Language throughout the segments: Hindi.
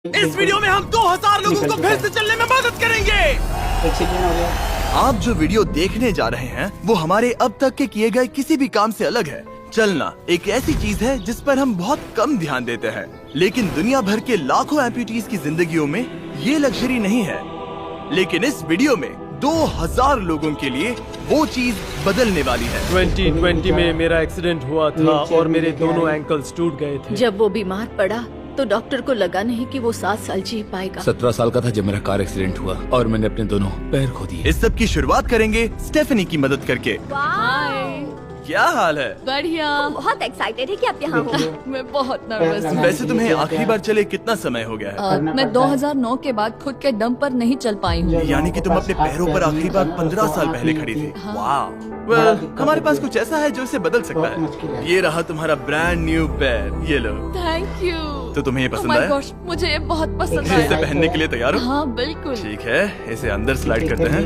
इस वीडियो में हम 2000 लोगों को फिर से चलने में मदद करेंगे। एक्सीडेंट हो गया। आप जो वीडियो देखने जा रहे हैं वो हमारे अब तक के किए गए किसी भी काम से अलग है। चलना एक ऐसी चीज है जिस पर हम बहुत कम ध्यान देते हैं, लेकिन दुनिया भर के लाखों एम्पुटीज की जिंदगियों में ये लग्जरी नहीं है। लेकिन इस वीडियो में 2000 लोगों के लिए वो चीज बदलने वाली है। 2020 में मेरा एक्सीडेंट हुआ था और मेरे दोनों एंकल्स टूट गए थे। जब वो बीमार पड़ा तो डॉक्टर को लगा नहीं कि वो 7 साल जी पाएगा। 17 साल का था जब मेरा कार एक्सीडेंट हुआ और मैंने अपने दोनों पैर खो दिए। इस सब की शुरुआत करेंगे स्टेफनी की मदद करके। क्या हाल है? बढ़िया। बहुत एक्साइटेड है कि आप यहाँ हो। मैं बहुत नर्वस हूँ। वैसे तुम्हें आखिरी बार चले कितना समय हो गया है? मैं 2009 के बाद खुद के दम पर नहीं चल पाई हूँ। यानी कि तुम अपने पैरों पर आखिरी बार 15 साल पहले खड़ी थी। वाह। हमारे पास कुछ ऐसा है जो इसे बदल सकता है। ये रहा तुम्हारा ब्रांड न्यू पैर, ये लो। Thank you. तो तुम्हें ये Oh पसंद my आया? gosh, मुझे ये बहुत पसंद इसे आया। पहनने के लिए तैयार हो? हाँ बिल्कुल। ठीक है, इसे अंदर स्लाइड करते हैं।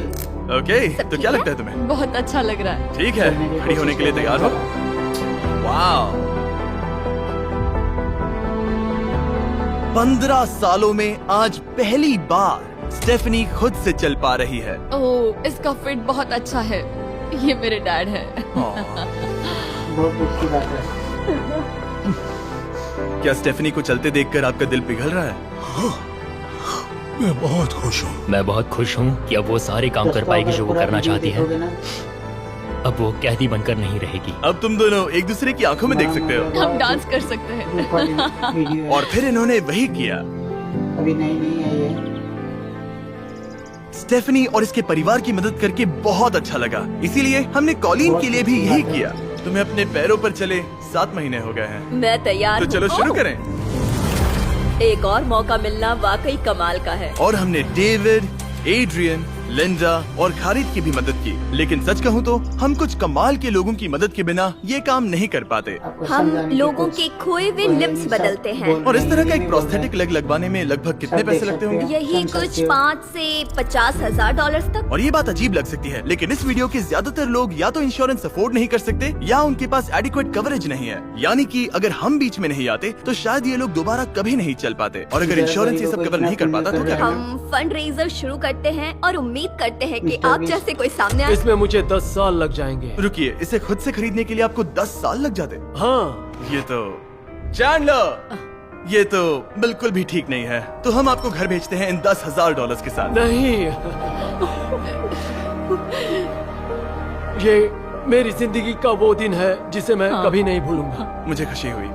ओके, तो क्या लगता है तुम्हें? बहुत अच्छा लग रहा है। ठीक है, खड़ी होने के लिए तैयार हो? वाह। 15 सालों में आज पहली बार स्टेफनी खुद से चल पा रही है। ओह, इसका फिट बहुत अच्छा है। ये मेरे डैड है। बहुत अच्छी बात है। क्या स्टेफनी को चलते देखकर आपका दिल पिघल रहा है? मैं बहुत खुश हूँ कि अब वो सारे काम कर पाएगी जो वो करना चाहती है। अब वो कैदी बनकर नहीं रहेगी। अब तुम दोनों एक दूसरे की आंखों में देख सकते हो। हम डांस कर सकते हैं। और फिर इन्होंने वही किया। अभी नहीं है ये। स्टेफनी और इसके परिवार की मदद करके बहुत अच्छा लगा, इसीलिए हमने कॉलिन के लिए भी यही किया। तुम्हें अपने पैरों पर चले 7 महीने हो गए हैं, मैं तैयार तो चलो हूँ। शुरू करें। एक और मौका मिलना वाकई कमाल का है। और हमने डेविड, एड्रियन, लिंडा और खालिद की भी मदद की। लेकिन सच कहूँ तो हम कुछ कमाल के लोगों की मदद के बिना ये काम नहीं कर पाते। हम लोगों के खोए हुए लिम्स बदलते हैं। और इस तरह का एक प्रोस्थेटिक लेग लगवाने में लगभग कितने पैसे लगते होंगे? यही कुछ 5 से 50 हजार डॉलर तक। और ये बात अजीब लग सकती है, लेकिन इस वीडियो के ज्यादातर लोग या तो इंश्योरेंस अफोर्ड नहीं कर सकते या उनके पास एडिक्वेट कवरेज नहीं है। यानी कि अगर हम बीच में नहीं आते तो शायद ये लोग दोबारा कभी नहीं चल पाते। और अगर इंश्योरेंस ये सब कवर नहीं कर पाता तो क्या करेंगे? हम फंड रेजर शुरू करते हैं और उम्मीद करते हैं कि आप जैसे कोई सामने आए। इसमें मुझे 10 साल लग जाएंगे। रुकिए, इसे खुद से खरीदने के लिए आपको 10 साल लग जाते? हाँ, ये तो चैंडलर, ये तो बिल्कुल भी ठीक नहीं है। तो हम आपको घर भेजते हैं इन $10,000 के साथ। नहीं। ये मेरी जिंदगी का वो दिन है जिसे मैं कभी नहीं भूलूंगा। मुझे खुशी हुई।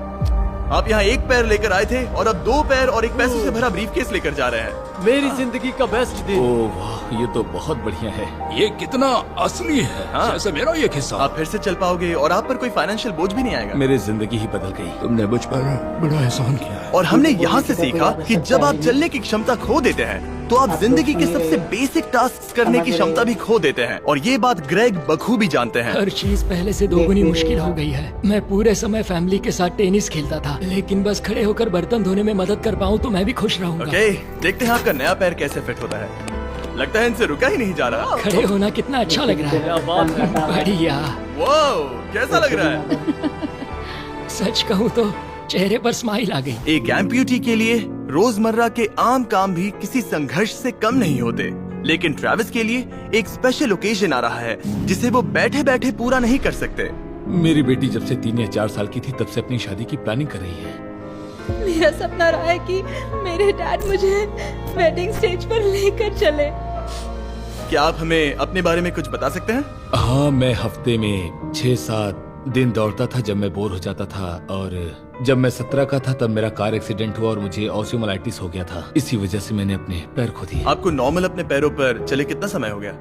आप यहाँ एक पैर लेकर आए थे और अब 2 पैर और एक पैसों से भरा ब्रीफकेस लेकर जा रहे हैं। मेरी जिंदगी का बेस्ट दिन। ओह वाह, ये तो बहुत बढ़िया है। ये कितना असली है। हाँ। जैसे मेरा ये किस्सा। आप फिर से चल पाओगे और आप पर कोई फाइनेंशियल बोझ भी नहीं आएगा। मेरी जिंदगी ही बदल गई। तुमने मुझ पर बड़ा एहसान किया है। और हमने यहाँ से सीखा कि जब आप चलने की क्षमता खो देते हैं तो आप जिंदगी के सबसे बेसिक टास्क करने की क्षमता भी खो देते हैं। और ये बात ग्रेग बखूबी जानते हैं। हर चीज पहले से दोगुनी मुश्किल हो गई है। मैं पूरे समय फैमिली के साथ टेनिस खेलता था, लेकिन बस खड़े होकर बर्तन धोने में मदद कर पाऊँ तो मैं भी खुश रहूंगा। ओके, देखते हैं आपका नया पैर कैसे फिट होता है। लगता है इनसे रुका ही नहीं जा रहा। खड़े होना कितना अच्छा लग रहा क्या है। बात है। बढ़िया। वाओ, कैसा लग रहा है? सच कहूँ तो चेहरे पर स्माइल आ गई। एक एम्प्यूटी के लिए रोजमर्रा के आम काम भी किसी संघर्ष से कम नहीं होते, लेकिन ट्रेविस के लिए एक स्पेशल ओकेजन आ रहा है जिसे वो बैठे बैठे पूरा नहीं कर सकते। मेरी बेटी जब से 3 या 4 साल की थी तब से अपनी शादी की प्लानिंग कर रही है। मेरा सपना रहा है कि मेरे डैड मुझे वेडिंग स्टेज पर लेकर चले। क्या आप हमें अपने बारे में कुछ बता सकते हैं? हाँ, मैं हफ्ते में 6-7 दिन दौड़ता था जब मैं बोर हो जाता था। और जब मैं 17 का था तब मेरा कार एक्सीडेंट हुआ और मुझे ऑस्टियोमाइलाइटिस हो गया था। इसी वजह से मैंने अपने पैर खो दिए। आपको नॉर्मल अपने पैरों पर चले कितना समय हो गया?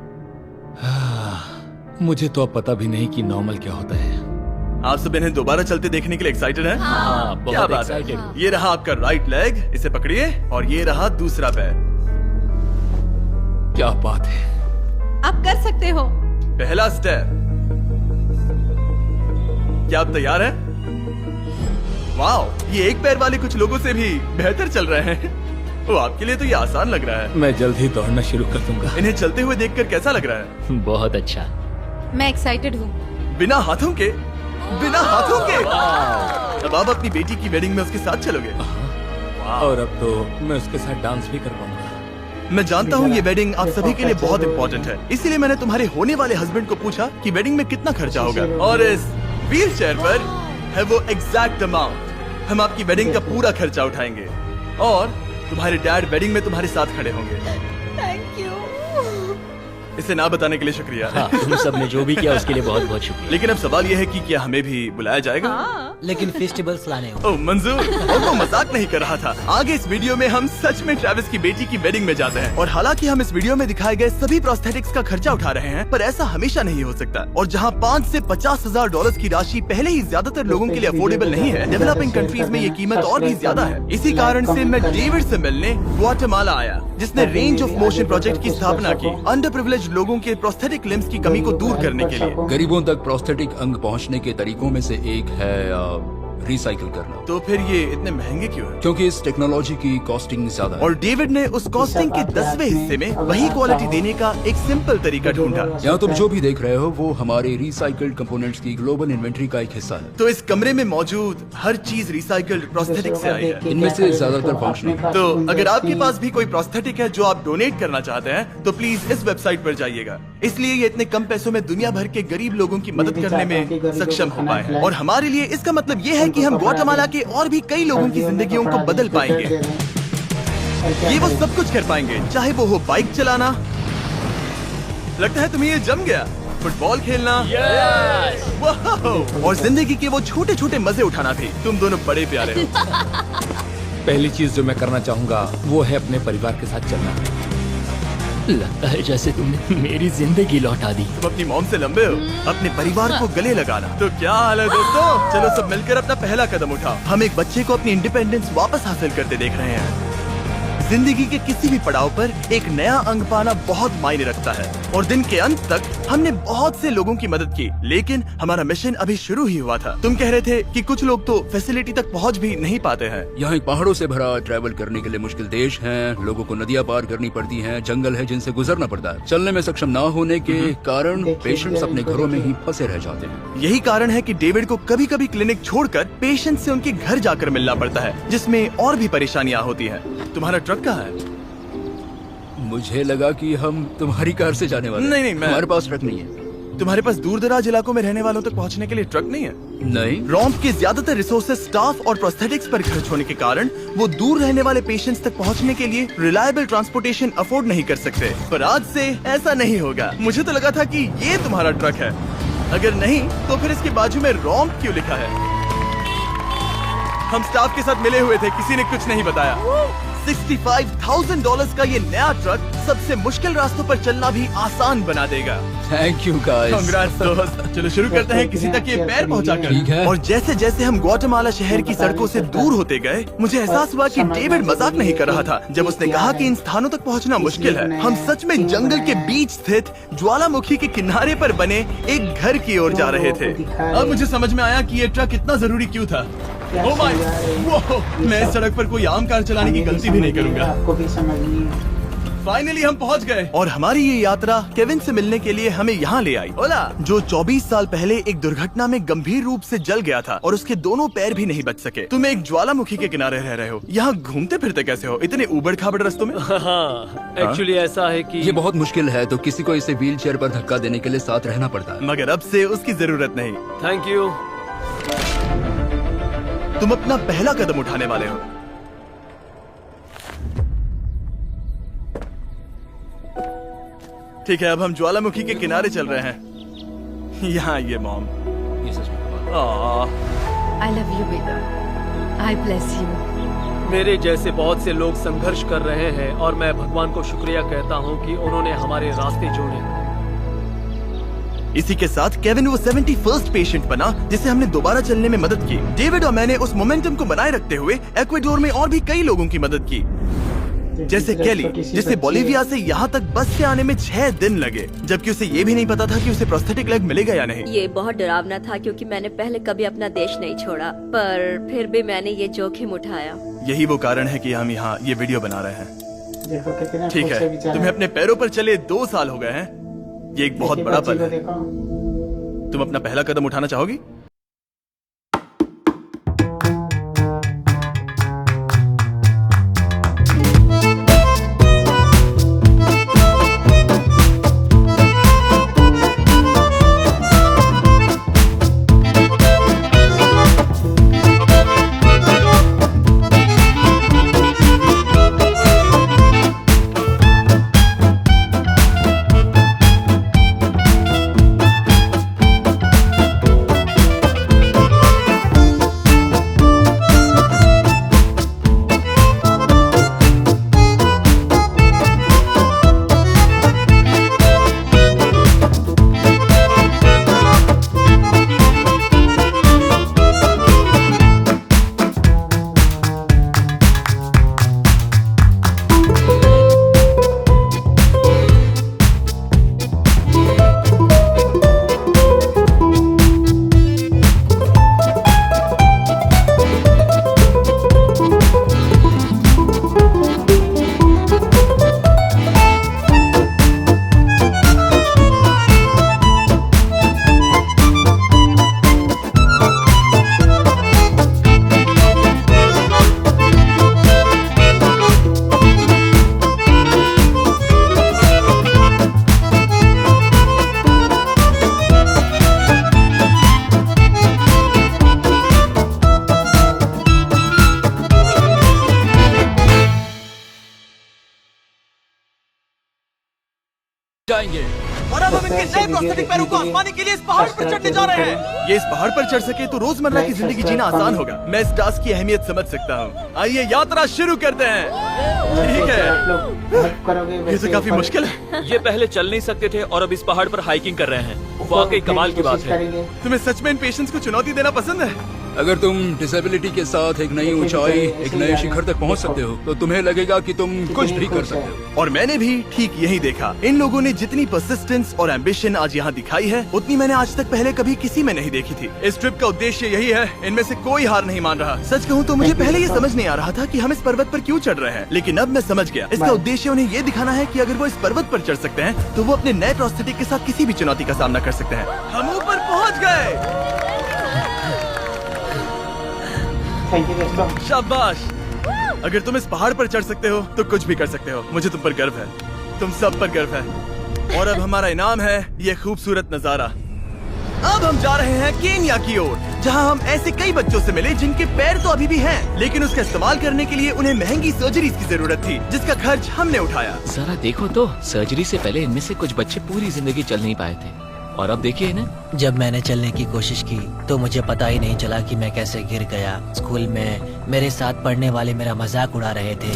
मुझे तो अब पता भी नहीं कि नॉर्मल क्या होता है। आप सब इन्हें दोबारा चलते देखने के लिए एक्साइटेड हैं? हाँ, क्या बहुत बात है। एक्साइटेड। ये रहा आपका राइट लेग, इसे पकड़िए। और ये रहा दूसरा पैर। क्या बात है। आप कर सकते हो। पहला स्टेप। क्या आप तैयार हैं? वाओ, ये एक पैर वाले कुछ लोगों से भी बेहतर चल रहे हैं। वो आपके लिए तो ये आसान लग रहा है। मैं जल्द ही दौड़ना शुरू कर दूंगा। इन्हें चलते हुए देखकर कैसा लग रहा है? बहुत अच्छा। मैं एक्साइटेड हूँ। बिना हाथों के? बिना हाथों के? अब आप अपनी बेटी की वेडिंग में उसके साथ चलोगे? और अब तो मैं उसके साथ डांस भी कर पाऊंगा। मैं जानता हूँ ये वेडिंग आप सभी के लिए बहुत इम्पोर्टेंट है, इसीलिए मैंने तुम्हारे होने वाले हस्बैंड को पूछा कि वेडिंग में कितना खर्चा होगा, और इस व्हील चेयर पर है वो एग्जैक्ट अमाउंट। हम आपकी वेडिंग का पूरा खर्चा उठाएंगे और तुम्हारे डैड वेडिंग में तुम्हारे साथ खड़े होंगे। Thank you. इसे ना बताने के लिए शुक्रिया। हाँ, तुम सब ने जो भी किया उसके लिए बहुत बहुत शुक्रिया। लेकिन अब सवाल यह है कि क्या हमें भी बुलाया जाएगा? लेकिन फेस्टिवल्स लाने हो। ओह मंजूर, और वो मजाक नहीं कर रहा था। आगे इस वीडियो में हम सच में ट्रेविस की बेटी की वेडिंग में जाते हैं, और हालांकि हम इस वीडियो में दिखाए गए सभी प्रोस्थेटिक्स का खर्चा उठा रहे हैं, पर ऐसा हमेशा नहीं हो सकता। और जहां 5 से 50,000 डॉलर्स की राशि पहले ही ज्यादातर लोगों के लिए अफोर्डेबल नहीं है, डेवलपिंग कंट्रीज में ये कीमत और भी ज्यादा है। इसी कारण से मैं डेविड से मिलने ग्वाटेमाला आया, जिसने रेंज ऑफ मोशन प्रोजेक्ट की स्थापना की, अंडर प्रिविलेज्ड लोगों के प्रोस्थेटिक लिम्स की कमी को दूर करने के लिए। गरीबों तक प्रोस्थेटिक अंग पहुंचने के तरीकों में से एक है रिसाइकिल करना। तो फिर ये इतने महंगे क्यों है? क्योंकि इस टेक्नोलॉजी की कॉस्टिंग ज्यादा है। और डेविड ने उस कॉस्टिंग के 10वें हिस्से में वही क्वालिटी देने का एक सिंपल तरीका ढूंढा। यहाँ तुम जो भी देख रहे हो वो हमारे रिसाइकल्ड कंपोनेंट्स की ग्लोबल इन्वेंट्री का एक हिस्सा है। तो इस कमरे में मौजूद हर चीज रिसाइकल्ड प्रोस्थेटिक से आई है। इनमें से ज्यादातर फंक्शनल। तो अगर आपके पास भी कोई प्रोस्थेटिक है जो आप डोनेट करना चाहते हैं, तो प्लीज इस वेबसाइट पर जाइएगा। इसलिए ये इतने कम पैसों में दुनिया भर के गरीब लोगों की मदद करने में सक्षम हो पाए हैं। और हमारे लिए इसका मतलब ये है कि हम ग्वाटेमाला के और भी कई लोगों की जिंदगियों को बदल पाएंगे। ये वो सब कुछ कर पाएंगे, चाहे वो हो बाइक चलाना, लगता है तुम्हें ये जम गया, फुटबॉल खेलना, वाह, और जिंदगी के वो छोटे छोटे मजे उठाना भी। तुम दोनों बड़े प्यारे हो। पहली चीज जो मैं करना चाहूंगा वो है अपने परिवार के साथ चलना। लगता है जैसे तुमने मेरी जिंदगी लौटा दी। तुम अपनी मॉम से लंबे हो, अपने परिवार को गले लगाना। तो क्या हाल है दोस्तों, चलो सब मिलकर अपना पहला कदम उठाओ। हम एक बच्चे को अपनी इंडिपेंडेंस वापस हासिल करते देख रहे हैं। जिंदगी के किसी भी पड़ाव पर एक नया अंग पाना बहुत मायने रखता है, और दिन के अंत तक हमने बहुत से लोगों की मदद की, लेकिन हमारा मिशन अभी शुरू ही हुआ था। तुम कह रहे थे कि कुछ लोग तो फैसिलिटी तक पहुंच भी नहीं पाते हैं। यहाँ एक पहाड़ों से भरा ट्रैवल करने के लिए मुश्किल देश है, लोगों को नदियाँ पार करनी पड़ती हैं, जंगल है जिनसे गुजरना पड़ता है। चलने में सक्षम न होने के कारण पेशेंट्स अपने घरों में ही फंसे रह जाते हैं। यही कारण है कि डेविड को कभी कभी क्लिनिक छोड़कर पेशेंट से उनके घर जाकर मिलना पड़ता है, जिसमें और भी परेशानियां होती हैं। तुम्हारा ट्रक कहाँ है? मुझे लगा कि हम तुम्हारी कार से जाने वाले। नहीं, मैं- हमारे पास ट्रक नहीं है। तुम्हारे पास दूर दराज इलाकों में रहने वालों तक पहुंचने के लिए ट्रक नहीं है? नहीं। रॉम्प के ज्यादातर रिसोर्सेज स्टाफ और प्रोस्थेटिक्स पर खर्च होने के कारण वो दूर रहने वाले पेशेंट्स तक पहुंचने के लिए रिलायबल ट्रांसपोर्टेशन अफोर्ड नहीं कर सकते। पर आज से ऐसा नहीं होगा। मुझे तो लगा था कि ये तुम्हारा ट्रक है, अगर नहीं तो फिर इसके बाजू में रॉम्प क्यों लिखा है? हम स्टाफ के साथ मिले हुए थे, किसी ने कुछ नहीं बताया। $65,000 का ये नया ट्रक सबसे मुश्किल रास्तों पर चलना भी आसान बना देगा। Thank you guys. कांग्रेस दोस्त। चलो शुरू करते हैं किसी तक ये पैर पहुंचाकर। ठीक है। और जैसे जैसे हम ग्वाटेमाला शहर की सड़कों से दूर होते गए, मुझे एहसास हुआ कि डेविड मजाक नहीं कर रहा था जब उसने कहा कि इन स्थानों तक पहुंचना मुश्किल है। हम सच में जंगल के बीच स्थित ज्वालामुखी के किनारे पर बने एक घर की ओर जा रहे थे। अब मुझे समझ में आया कि ये ट्रक इतना जरूरी क्यों था। ओह माय, वो मैं इस सड़क पर कोई आम कार चलाने की गलती भी नहीं करूंगा। आपको भी समझ नहीं है। फाइनली हम पहुंच गए, और हमारी ये यात्रा केविन से मिलने के लिए हमें यहाँ ले आई। ओला, जो 24 साल पहले एक दुर्घटना में गंभीर रूप से जल गया था और उसके दोनों पैर भी नहीं बच सके। तुम एक ज्वालामुखी के किनारे रह रहे हो, यहाँ घूमते फिरते कैसे हो इतने उबड़ खाबड़ रास्तों में? हाँ, एक्चुअली ऐसा है कि ये बहुत मुश्किल है, तो किसी को इसे व्हील चेयर पर धक्का देने के लिए साथ रहना पड़ता है। मगर अब से उसकी जरूरत नहीं। Thank you. तुम अपना पहला कदम उठाने वाले हो। ठीक है, अब हम ज्वालामुखी के किनारे चल रहे हैं। यहाँ आइए मॉम। ये सच में आई लव यू बेटा, आई ब्लेस यू। मेरे जैसे बहुत से लोग संघर्ष कर रहे हैं, और मैं भगवान को शुक्रिया कहता हूँ कि उन्होंने हमारे रास्ते जोड़े। इसी के साथ केविन वो 71st पेशेंट बना जिसे हमने दोबारा चलने में मदद की। डेविड और मैंने उस मोमेंटम को बनाए रखते हुए एक्वाडोर में और भी कई लोगों की मदद की, जैसे केली, जिसे बोलिविया से यहाँ तक बस से आने में 6 दिन लगे, जबकि उसे ये भी नहीं पता था कि उसे प्रोस्थेटिक लेग मिलेगा या नहीं। ये बहुत डरावना था क्योंकि मैंने पहले कभी अपना देश नहीं छोड़ा, पर फिर भी मैंने ये जोखिम उठाया। यही वो कारण है कि हम यहाँ ये वीडियो बना रहे हैं। देखो कितना ठीक खुश है, बेचारा। तुम्हें अपने पैरों पर चले 2 साल हो गए हैं। ये एक बहुत बड़ा पल है। देखो। तुम अपना पहला कदम उठाना चाहोगी? जाएंगे। और अब हम इनके नए प्रोस्थेटिक पैरों को आजमाने के लिए इस पहाड़ पर चढ़ने जा रहे हैं। ये इस पहाड़ पर चढ़ सके तो रोजमर्रा की जिंदगी जीना आसान होगा। मैं इस टास्क की अहमियत समझ सकता हूँ। आइए यात्रा शुरू करते हैं। ठीक है, आप लोग हेल्प करोगे ये वैसे तो काफी ऊपर मुश्किल है। ये पहले चल नहीं सकते थे और अब इस पहाड़ पर हाइकिंग कर रहे हैं। वाकई कमाल की बात कोशिश है। करेंगे। तुम्हें सच में इन पेशेंट्स को चुनौती देना पसंद है? अगर तुम डिसेबिलिटी के साथ एक नई ऊंचाई, एक नए शिखर तक पहुंच सकते हो तो तुम्हें लगेगा कि तुम कुछ भी कर सकते हो। और मैंने भी ठीक यही देखा। इन लोगों ने जितनी परसिस्टेंस और एम्बिशन आज यहाँ दिखाई है, उतनी मैंने आज तक पहले कभी किसी में नहीं देखी थी। इस ट्रिप का उद्देश्य यही है। इनमें से कोई हार नहीं मान रहा। सच कहूँ तो मुझे पहले ये समझ नहीं आ रहा था कि हम इस पर्वत पर क्यों चढ़ रहे हैं, लेकिन अब मैं समझ गया। इसका उद्देश्य उन्हें ये दिखाना है कि अगर वो इस पर्वत पर चढ़ सकते हैं तो वो अपने नए प्रोस्थेटिक के साथ किसी भी चुनौती का सामना कर सकते हैं। हम ऊपर पहुँच गए। थैंक यू दोस्तों। शाबाश। अगर तुम इस पहाड़ पर चढ़ सकते हो तो कुछ भी कर सकते हो। मुझे तुम पर गर्व है, तुम सब पर गर्व है। और अब हमारा इनाम है ये खूबसूरत नजारा। अब हम जा रहे हैं केन्या की ओर, जहां हम ऐसे कई बच्चों से मिले जिनके पैर तो अभी भी हैं, लेकिन उसका इस्तेमाल करने के लिए उन्हें महंगी सर्जरीज की जरूरत थी, जिसका खर्च हमने उठाया। जरा देखो तो, सर्जरी से पहले इनमें से कुछ बच्चे पूरी जिंदगी चल नहीं पाए थे और अब देखिए ना। जब मैंने चलने की कोशिश की तो मुझे पता ही नहीं चला कि मैं कैसे गिर गया। स्कूल में मेरे साथ पढ़ने वाले मेरा मजाक उड़ा रहे थे,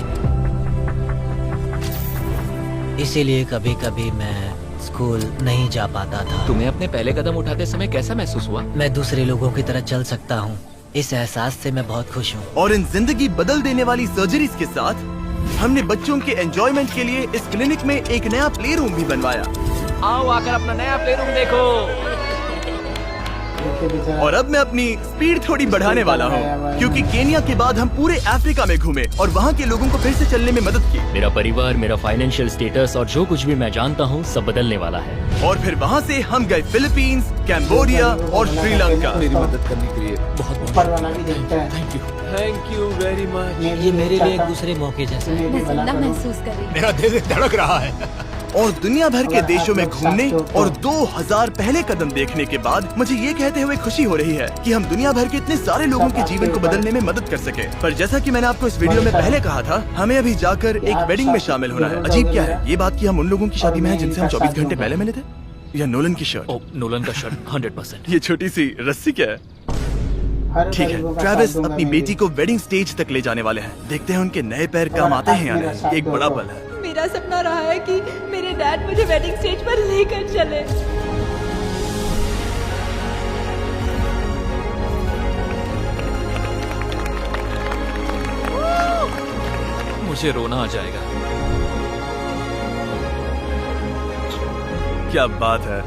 इसीलिए कभी कभी मैं स्कूल नहीं जा पाता था। तुम्हें अपने पहले कदम उठाते समय कैसा महसूस हुआ? मैं दूसरे लोगों की तरह चल सकता हूँ, इस एहसास से मैं बहुत खुश हूँ। और इन जिंदगी बदल देने वाली सर्जरीज के साथ हमने बच्चों के एंजॉयमेंट के लिए इस क्लिनिक में एक नया प्ले रूम भी बनवाया। आओ आकर अपना नया प्ले रूम देखो। और अब मैं अपनी स्पीड थोड़ी बढ़ाने वाला हूँ, क्योंकि केन्या के बाद हम पूरे अफ्रीका में घूमे और वहाँ के लोगों को फिर से चलने में मदद की। मेरा परिवार, मेरा फाइनेंशियल स्टेटस और जो कुछ भी मैं जानता हूँ सब बदलने वाला है। और फिर वहाँ से हम गए फिलीपींस, कैम्बोडिया और श्रीलंका। मेरी मदद करने के लिए बहुत बहुत ऊपर वाला भी देखता है। Thank you. Thank you very much. ये मेरे लिए एक दूसरे मौके जैसा है। मैं जिंदा महसूस कर रही हूँ। मेरा दिल धड़क रहा है। और दुनिया भर के देशों में घूमने और 2000 पहले कदम देखने के बाद मुझे ये कहते हुए खुशी हो रही है कि हम दुनिया भर के इतने सारे लोगों के जीवन को बदलने में मदद कर सके। पर जैसा कि मैंने आपको इस वीडियो में पहले कहा था, हमें अभी जाकर एक वेडिंग में शामिल होना है। अजीब क्या है ये बात कि हम उन लोगों की शादी में हैं जिनसे हम 24 घंटे पहले मिले थे। या नोलन की शर्ट। ओ, नोलन का शर्ट 100%। ये छोटी सी रस्सी क्या है? हर ठीक गरीबों है, का ट्रेविस साथ दूंगा अपनी मैं बेटी भी। को वेडिंग स्टेज तक ले जाने वाले हैं। देखते हैं उनके नए पैर काम आते हैं या नहीं। एक बड़ा पल है। मेरा सपना रहा है कि मेरे डैड मुझे वेडिंग स्टेज पर लेकर चले। मुझे रोना आ जाएगा। क्या बात है।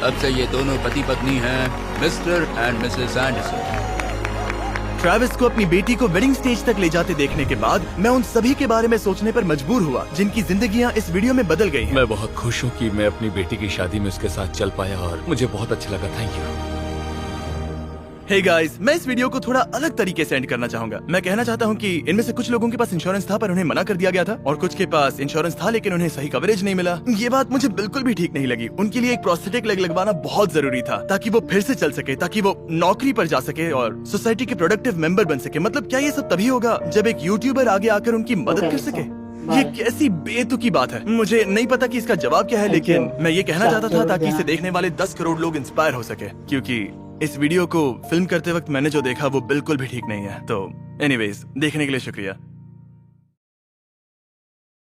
अब से ये दोनों पति पत्नी हैं, mister and Mrs Anderson. Travis को अपनी बेटी को वेडिंग स्टेज तक ले जाते देखने के बाद मैं उन सभी के बारे में सोचने पर मजबूर हुआ जिनकी जिंदगियां इस वीडियो में बदल गई हैं। मैं बहुत खुश हूँ कि मैं अपनी बेटी की शादी में उसके साथ चल पाया और मुझे बहुत अच्छा लगा। Thank you. हे गाइस, मैं इस वीडियो को थोड़ा अलग तरीके से एंड करना चाहूंगा। मैं कहना चाहता हूँ कि इनमें से कुछ लोगों के पास इंश्योरेंस था पर उन्हें मना कर दिया गया था, और कुछ के पास इंश्योरेंस था लेकिन उन्हें सही कवरेज नहीं मिला। ये बात मुझे बिल्कुल भी ठीक नहीं लगी। उनके लिए एक प्रोस्थेटिक लेग लगवाना बहुत जरूरी था ताकि वो फिर से चल सके, ताकि वो नौकरी पर जा सके और सोसाइटी के प्रोडक्टिव मेंबर बन सके। मतलब क्या ये सब तभी होगा जब एक यूट्यूबर आगे आकर उनकी मदद कर सके? ये कैसी बेतुकी बात है। मुझे नहीं पता कि इसका जवाब क्या है, लेकिन मैं ये कहना चाहता था ताकि इसे देखने वाले 10 करोड़ लोग इंस्पायर हो सके, क्योंकि इस वीडियो को फिल्म करते वक्त मैंने जो देखा वो बिल्कुल भी ठीक नहीं है। तो एनीवेज, देखने के लिए शुक्रिया।